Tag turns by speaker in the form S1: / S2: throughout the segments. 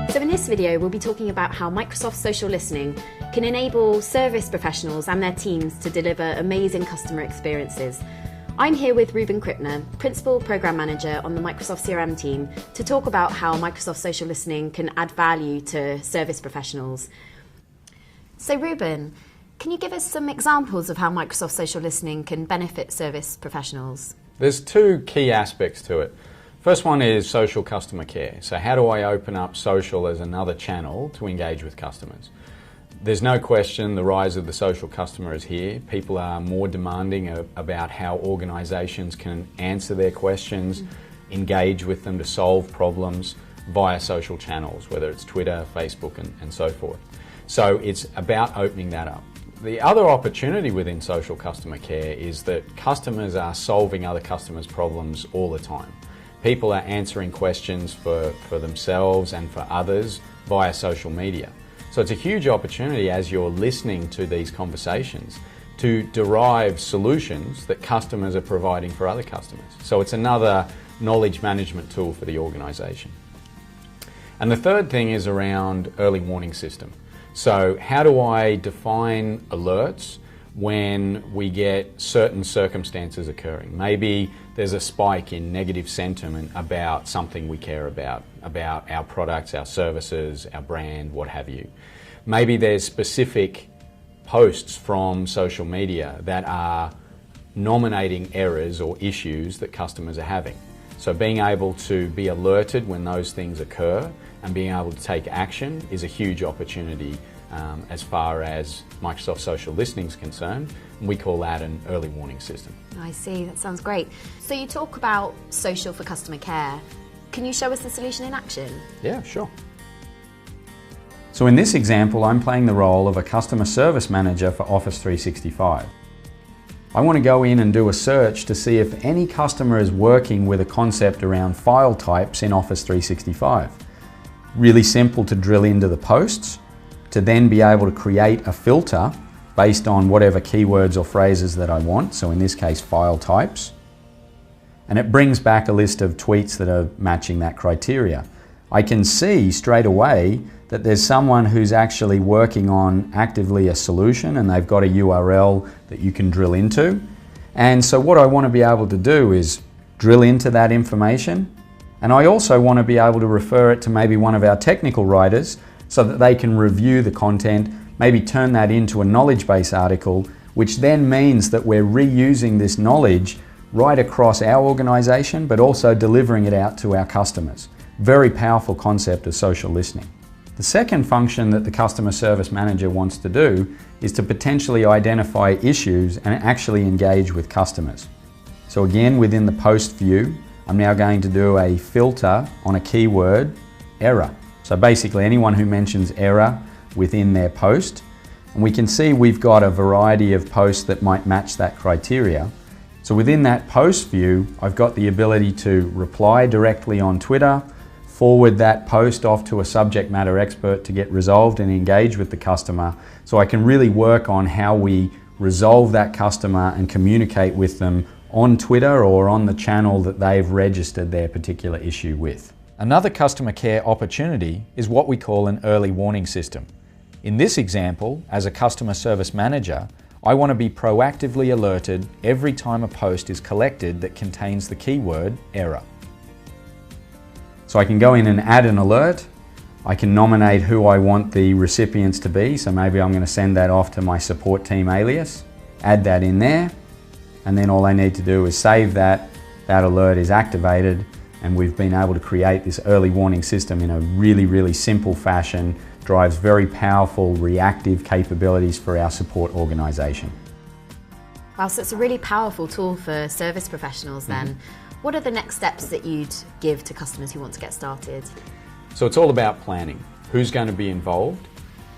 S1: So in this video, we'll be talking about how Microsoft Social Listening can enable service professionals and their teams to deliver amazing customer experiences. I'm here with Ruben Krippner, Principal Program Manager on the Microsoft CRM team, to talk about how Microsoft Social Listening can add value to service professionals. So Ruben, can you give us some examples of how Microsoft Social Listening can benefit service professionals?
S2: There's two key aspects to it. First one is social customer care. So how do I open up social as another channel to engage with customers? There's no question the rise of the social customer is here. People are more demanding about how organisations can answer their questions, engage with them to solve problems via social channels, whether it's Twitter, Facebook and so forth. So it's about opening that up. The other opportunity within social customer care is that customers are solving other customers' problems all the time. People are answering questions for themselves and for others via social media. So it's a huge opportunity as you're listening to these conversations to derive solutions that customers are providing for other customers. So it's another knowledge management tool for the organisation. And the third thing is around early warning system. So how do I define alerts when we get certain circumstances occurring? Maybe there's a spike in negative sentiment about something we care about our products, our services, our brand, what have you. Maybe there's specific posts from social media that are nominating errors or issues that customers are having. So being able to be alerted when those things occur and being able to take action is a huge opportunity as far as Microsoft Social Listening is concerned. We call that an early warning system.
S1: I see, that sounds great. So you talk about social for customer care. Can you show us the solution in action?
S2: Yeah, sure. So in this example, I'm playing the role of a customer service manager for Office 365. I want to go in and do a search to see if any customer is working with a concept around file types in Office 365. Really simple to drill into the posts, to then be able to create a filter based on whatever keywords or phrases that I want, so in this case file types, and it brings back a list of tweets that are matching that criteria. I can see straight away that there's someone who's actually working on actively a solution and they've got a URL that you can drill into. And so what I want to be able to do is drill into that information, and I also want to be able to refer it to maybe one of our technical writers so that they can review the content, maybe turn that into a knowledge base article, which then means that we're reusing this knowledge right across our organisation, but also delivering it out to our customers. Very powerful concept of social listening. The second function that the customer service manager wants to do is to potentially identify issues and actually engage with customers. So again, within the post view, I'm now going to do a filter on a keyword, error. So basically anyone who mentions error within their post, and we can see we've got a variety of posts that might match that criteria. So within that post view, I've got the ability to reply directly on Twitter, forward that post off to a subject matter expert to get resolved and engage with the customer. So I can really work on how we resolve that customer and communicate with them on Twitter or on the channel that they've registered their particular issue with. Another customer care opportunity is what we call an early warning system. In this example, as a customer service manager, I want to be proactively alerted every time a post is collected that contains the keyword error. So I can go in and add an alert. I can nominate who I want the recipients to be. So maybe I'm going to send that off to my support team alias, add that in there, and then all I need to do is save that. That alert is activated, and we've been able to create this early warning system in a really simple fashion, drives very powerful reactive capabilities for our support organisation.
S1: Wow, so it's a really powerful tool for service professionals then. What are the next steps that you'd give to customers who want to get started?
S2: So it's all about planning. Who's going to be involved?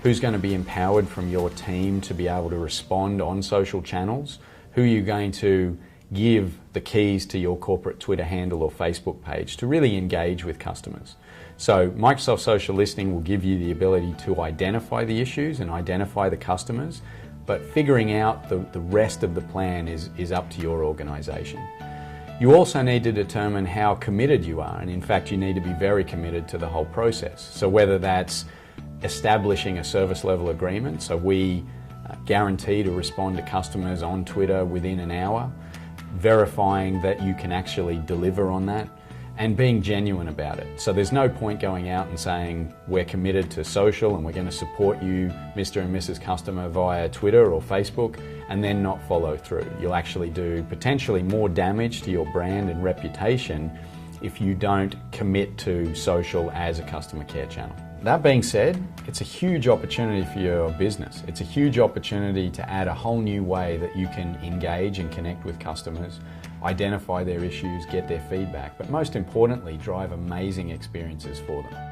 S2: Who's going to be empowered from your team to be able to respond on social channels? Who are you going to give the keys to your corporate Twitter handle or Facebook page to really engage with customers? So Microsoft Social Listening will give you the ability to identify the issues and identify the customers, but figuring out the rest of the plan is up to your organisation. You also need to determine how committed you are, and in fact you need to be very committed to the whole process. So whether that's establishing a service level agreement, so we guarantee to respond to customers on Twitter within an hour, verifying that you can actually deliver on that, and being genuine about it. So there's no point going out and saying we're committed to social and we're going to support you, Mr. and Mrs. Customer, via Twitter or Facebook, and then not follow through. You'll actually do potentially more damage to your brand and reputation if you don't commit to social as a customer care channel. That being said, it's a huge opportunity for your business. It's a huge opportunity to add a whole new way that you can engage and connect with customers, identify their issues, get their feedback, but most importantly, drive amazing experiences for them.